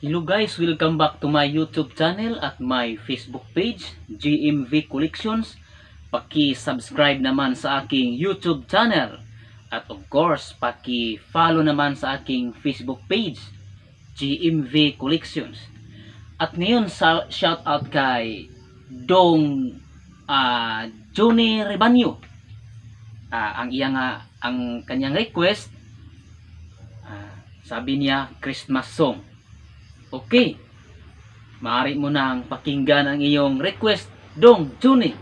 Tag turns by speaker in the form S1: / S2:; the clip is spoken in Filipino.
S1: Hello guys, welcome back to my YouTube channel at my Facebook page, GMV Collections. Paki-subscribe naman sa aking YouTube channel. At of course, paki-follow naman sa aking Facebook page, GMV Collections. At ngayon, shout out kay Dong Johnny Rebanyo. Ang kanyang request, sabi niya, Christmas song. Okay, maaari mo nang pakinggan ang iyong request, Dong Johnny.